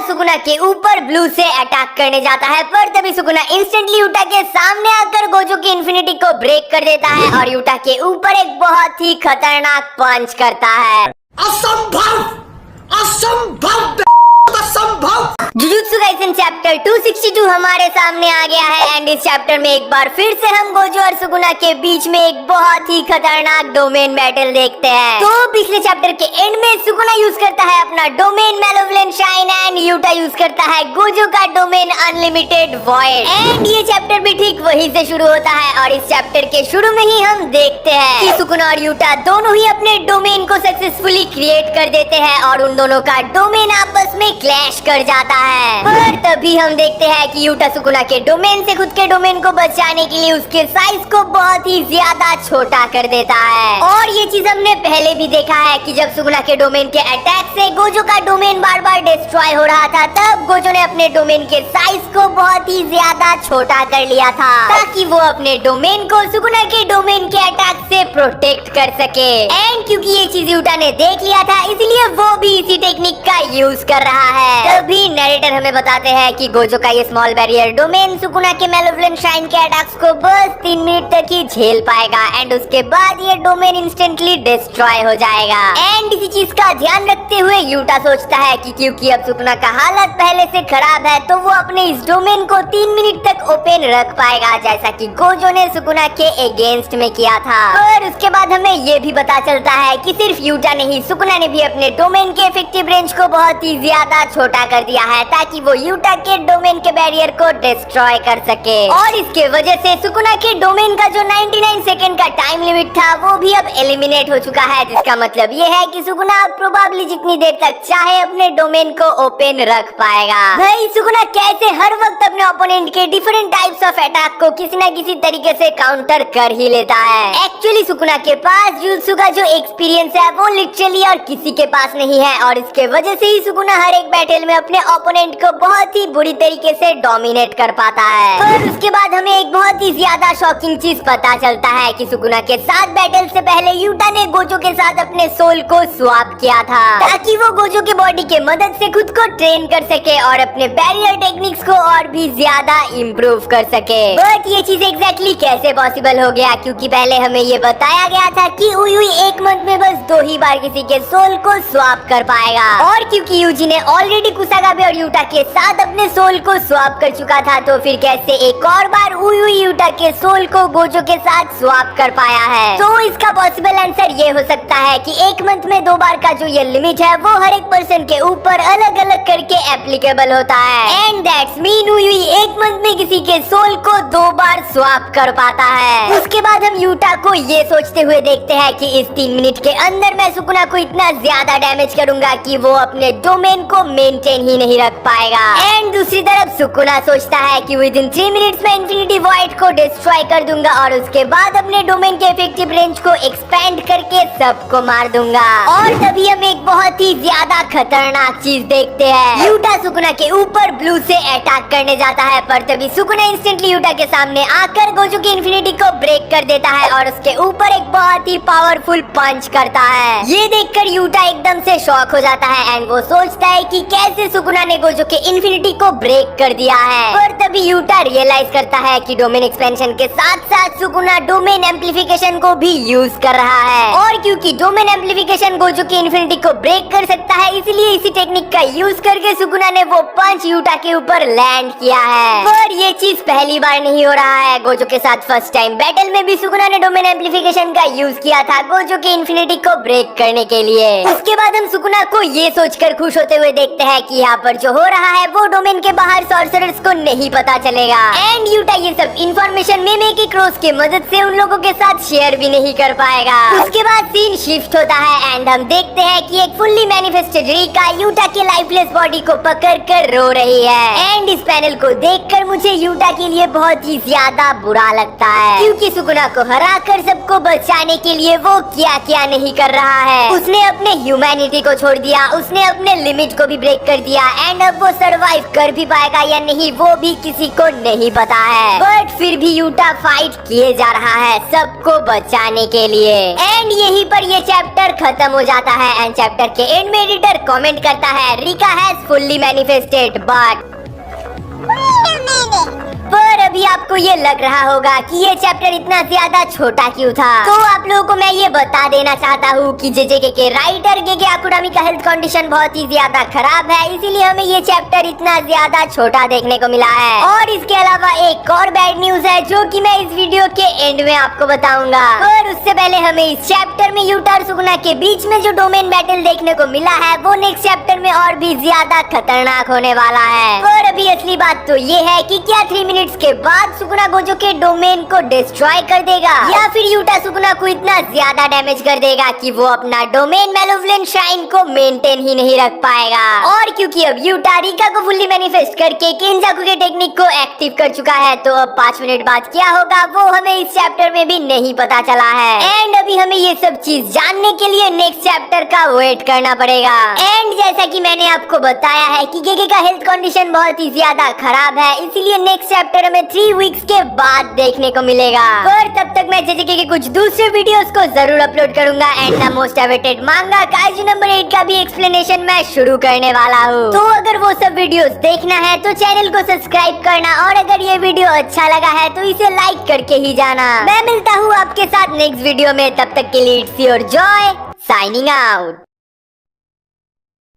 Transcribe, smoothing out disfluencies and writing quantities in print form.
Sukuna के ऊपर blue से अटैक करने जाता है, पर तभी सुकुना इंस्टेंटली यूटा के सामने आकर गोजो की इन्फिनिटी को ब्रेक कर देता है और यूटा के ऊपर एक बहुत ही खतरनाक पंच करता है। असंभव, असंभव, असंभव। जुजुत्सु काइसेन चैप्टर 262 हमारे सामने आ गया है एंड इस चैप्टर में एक बार फिर से हम गोजो और सुकुना के बीच में एक बहुत ही खतरनाक डोमेन बैटल देखते हैं। तो पिछले चैप्टर के एंड में सुकुना यूज करता है अपना domain malevolent shine and Yuta use करता है गोजो का डोमेन अनलिमिटेड वॉइड एंड ये चैप्टर भी ठीक वहीं से शुरू होता है और इस चैप्टर के शुरू में ही हम देखते हैं कि सुकुना और यूटा दोनों ही अपने डोमेन को सक्सेसफुली क्रिएट कर देते हैं और उन दोनों का डोमेन आपस में क्लैश कर जाता है। पर तभी हम देखते हैं कि यूटा सुकुना के डोमेन से खुद के डोमेन को बचाने के लिए उसके साइज को बहुत ही ज्यादा छोटा कर देता है और ये चीज हमने पहले भी देखा है कि जब सुकुना के डोमेन के अटैक से गोजो का डोमेन बार बार डिस्ट्रॉय हो रहा था, तब गोजो ने अपने डोमेन के साइज को बहुत ही ज्यादा छोटा कर लिया था ताकि वो अपने डोमेन को सुकुना के डोमेन के अटैक से प्रोटेक्ट कर सके। एंड क्योंकि ये चीज यूटा ने देख लिया था, इसलिए वो भी इसी टेक्निक का यूज कर रहा है। तभी नरेटर हमें बताते हैं कि गोजो का ये स्मॉल बैरियर डोमेन सुकुना के मैलोवलेंट शाइन के अटैक्स को बस 3 मिनट तक ही झेल पाएगा एंड उसके बाद ये डोमेन इंस्टेंटली डिस्ट्रॉय हो जाएगा। एंड इसी चीज का ध्यान रखते हुए यूटा सोचता है कि क्योंकि अब सुकुना का हालत पहले से खराब है तो वो अपने इस डोमेन को 3 मिनट तक ओपन रख पाएगा, जैसा कि गोजो ने सुकुना के अगेंस्ट में किया था। और उसके बाद हमें ये भी पता चलता है कि सिर्फ यूटा नहीं, सुकुना ने भी अपने डोमेन के इफेक्टिव रेंज को बहुत ही ज्यादा छोटा कर दिया है ताकि वो यूटा के डोमेन के बैरियर को डिस्ट्रॉय कर सके। और इसके वजह से सुकुना के डोमेन का जो 99 सेकंड का टाइम लिमिट था वो भी अब एलिमिनेट हो चुका है, जिसका मतलब ये है कि सुकुना अब प्रोबेबली जितनी देर तक चाहे अपने डोमेन को ओपन रख पाएगा। भाई सुकुना कैसे हर वक्त अपने ओपोनेंट के डिफरेंट टाइप्स ऑफ अटैक को किसी न किसी तरीके से काउंटर कर ही लेता है। एक्चुअली सुकुना के पास जुजुत्सु का जो एक्सपीरियंस है वो लिटरली और किसी के पास नहीं है और इसके वजह से ही सुकुना हर एक बैटल में अपने ओपोनेंट को बहुत ही बुरी तरीके से डोमिनेट कर पाता है। और उसके बाद हमें एक बहुत ही ज्यादा शॉकिंग चीज पता चलता है कि सुकुना के साथ बैटल से पहले यूटा ने गोजो के साथ अपने सोल को स्वैप किया था ताकि वो गोजो के बॉडी के मदद से खुद को ट्रेन कर सके और अपने बैरियर टेक्निक्स को और भी ज्यादा इम्प्रूव कर सके। बट ये चीज एग्जैक्टली कैसे पॉसिबल हो गया, क्योंकि पहले हमें ये बताया गया था कि उयुई एक मंथ में बस 2 ही बार किसी के सोल को स्वैप कर पाएगा और क्योंकि यूजी ने ऑलरेडी कुसागाबे और यूटा के साथ अपने सोल को स्वैप कर चुका था, तो फिर कैसे एक और बार उयुई यूटा के सोल को गोजो के साथ स्वैप कर पाया है। तो इसका पॉसिबल आंसर ये हो सकता है कि एक मंथ में 2 बार का जो ये लिमिट है वो हर एक पर्सन के ऊपर अलग अलग करके एप्लीकेबल होता है एंड दैट्स मीन उयुई एक मंथ में किसी के सोल को 2 बार स्वैप कर पाता है। उसके बाद हम यूटा को ये सोचते हुए देखते हैं कि इस 3 मिनट के अंदर मैं सुकुना को इतना ज्यादा डैमेज करूंगा कि वो अपने डोमेन को मेंटेन ही नहीं रख पाएगा। एंड दूसरी तरफ सुकुना सोचता है कि विद इन 3 मिनट्स में इन्फिनिटी वॉइड को डिस्ट्रॉय कर दूंगा और उसके बाद अपने डोमेन के इफेक्टिव रेंज को एक्सपेंड करके सबको मार दूंगा। और तभी हम एक बहुत ही ज्यादा खतरनाक चीज देखते हैं। यूटा सुकुना के ऊपर ब्लू से अटैक करने जाता है, पर तभी सुकुना इंस्टेंटली यूटा के सामने आकर गोजो की इन्फिनिटी को ब्रेक कर देता है और उसके ऊपर एक बहुत ही पावरफुल पंच करता है। ये देखकर यूटा एकदम से शॉक हो जाता है एंड वो सोचता है कि कैसे सुकुना ने गोजो के इन्फिनिटी को ब्रेक कर दिया है। पर तभी यूटा रियलाइज करता है कि डोमेन एक्सपेंशन के साथ साथ सुकुना डोमेन एम्प्लीफिकेशन को भी यूज कर रहा है और क्योंकि डोमेन एम्प्लीफिकेशन गोजो की इन्फिनिटी को ब्रेक कर सकता है, इसलिए इसी टेक्निक का यूज करके सुकुना ने वो पंच यूटा के ऊपर लैंड किया है। पर ये चीज पहली बार नहीं हो रहा है। गोजो के साथ फर्स्ट टाइम बैटल में भी सुकुना ने डोमेन एम्प्लीफिकेशन का यूज किया था गोजो की इन्फिनिटी को ब्रेक करने के लिए। उसके बाद हम सुकुना को ये सोचकर खुश होते हुए देखते हैं कि यहाँ पर जो हो रहा है वो डोमेन के बाहर सॉर्सरर्स को नहीं पता चलेगा एंड यूटा ये सब इंफॉर्मेशन मेमे के क्रॉस की मदद से उन लोगों के साथ शेयर भी नहीं कर पाएगा। उसके बाद सीन शिफ्ट होता है एंड हम देखते हैं कि एक फुल्ली मैनिफेस्टेड रिका यूटा के लाइफलेस बॉडी को पकड़कर रो रही है एंड इस पैनल को देखकर मुझे यूटा के लिए बहुत ही ज्यादा बुरा लगता है, क्योंकि सुकुना को हराकर सबको बचाने के लिए वो क्या क्या नहीं कर रहा है। उसने अपने ह्यूमैनिटी को छोड़ दिया, उसने अपने लिमिट को भी ब्रेक कर दिया एंड अब वो सरवाइव कर भी पाएगा या नहीं वो भी किसी को नहीं पता है। बट फिर भी यूटा फाइट किए जा रहा है सबको बचाने के लिए एंड यहीं पर ये चैप्टर खत्म हो जाता है एंड चैप्टर के एंड में एडिटर कमेंट करता है Rica has fully fully manifested, but पर अभी आपको ये लग रहा होगा कि ये चैप्टर इतना ज्यादा छोटा क्यों था। तो आप लोगों को मैं ये बता देना चाहता हूँ कि जेजेके के राइटर गेगे अकुरामी का हेल्थ कंडीशन बहुत ही ज्यादा खराब है, इसीलिए हमें ये चैप्टर इतना ज्यादा छोटा देखने को मिला है। और इसके अलावा एक और बैड न्यूज है जो कि मैं इस वीडियो के एंड में आपको बताऊंगा। पर उससे पहले हमें इस चैप्टर में यूटा और सुगुना के बीच में जो डोमेन बैटल देखने को मिला है वो नेक्स्ट चैप्टर में और भी ज्यादा खतरनाक होने वाला है। पर अभी असली बात तो ये है कि क्या 3 मिनट्स के बाद सुगुना गोजो के डोमेन को डिस्ट्रॉय कर देगा या फिर यूटा सुगुना को इतना ज्यादा डैमेज कर देगा कि वो अपना डोमेन मैलोवलेंट श्राइन को मेंटेन ही नहीं रख पाएगा। और क्योंकि अब यूटा रिका को फुल्ली मैनिफेस्ट करके केंजाकू के टेक्निक को एक्टिव कर चुका है, तो अब 5 मिनट बाद क्या होगा वो हमें इस चैप्टर में भी नहीं पता चला है। एंड अभी हमें ये सब चीज जानने के लिए नेक्स्ट चैप्टर का वेट करना पड़ेगा। एंड जैसा कि मैंने आपको बताया है कि गेगे का हेल्थ कंडीशन बहुत ही ज्यादा खराब है, इसीलिए नेक्स्ट चैप्टर हमें 3 वीक्स के बाद देखने को मिलेगा। पर तब तक मैं जेजेके के कुछ दूसरे वीडियोस को जरूर अपलोड करूंगा एंड द मोस्ट अवेटेड मांगा काइजू नंबर 8 का भी एक्सप्लेनेशन मैं शुरू करने वाला हूँ। तो अगर वो सब वीडियोस देखना है तो चैनल को सब्सक्राइब करना, और अगर ये वीडियो अच्छा लगा है तो इसे लाइक करके ही जाना। मैं मिलता हूँ आपके साथ नेक्स्ट वीडियो में, तब तक के लिए it's your Joy signing out.